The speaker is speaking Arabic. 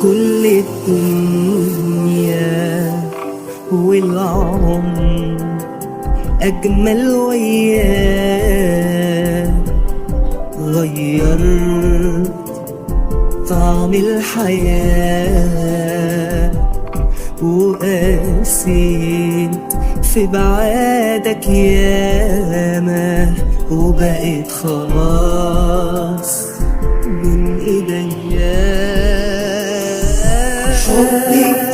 كل الدنيا والعمر أجمل وياك، غيرت طعم الحياة وقاسيت في بعادك ياما، وبقيت خلاص بين ايديا. حبي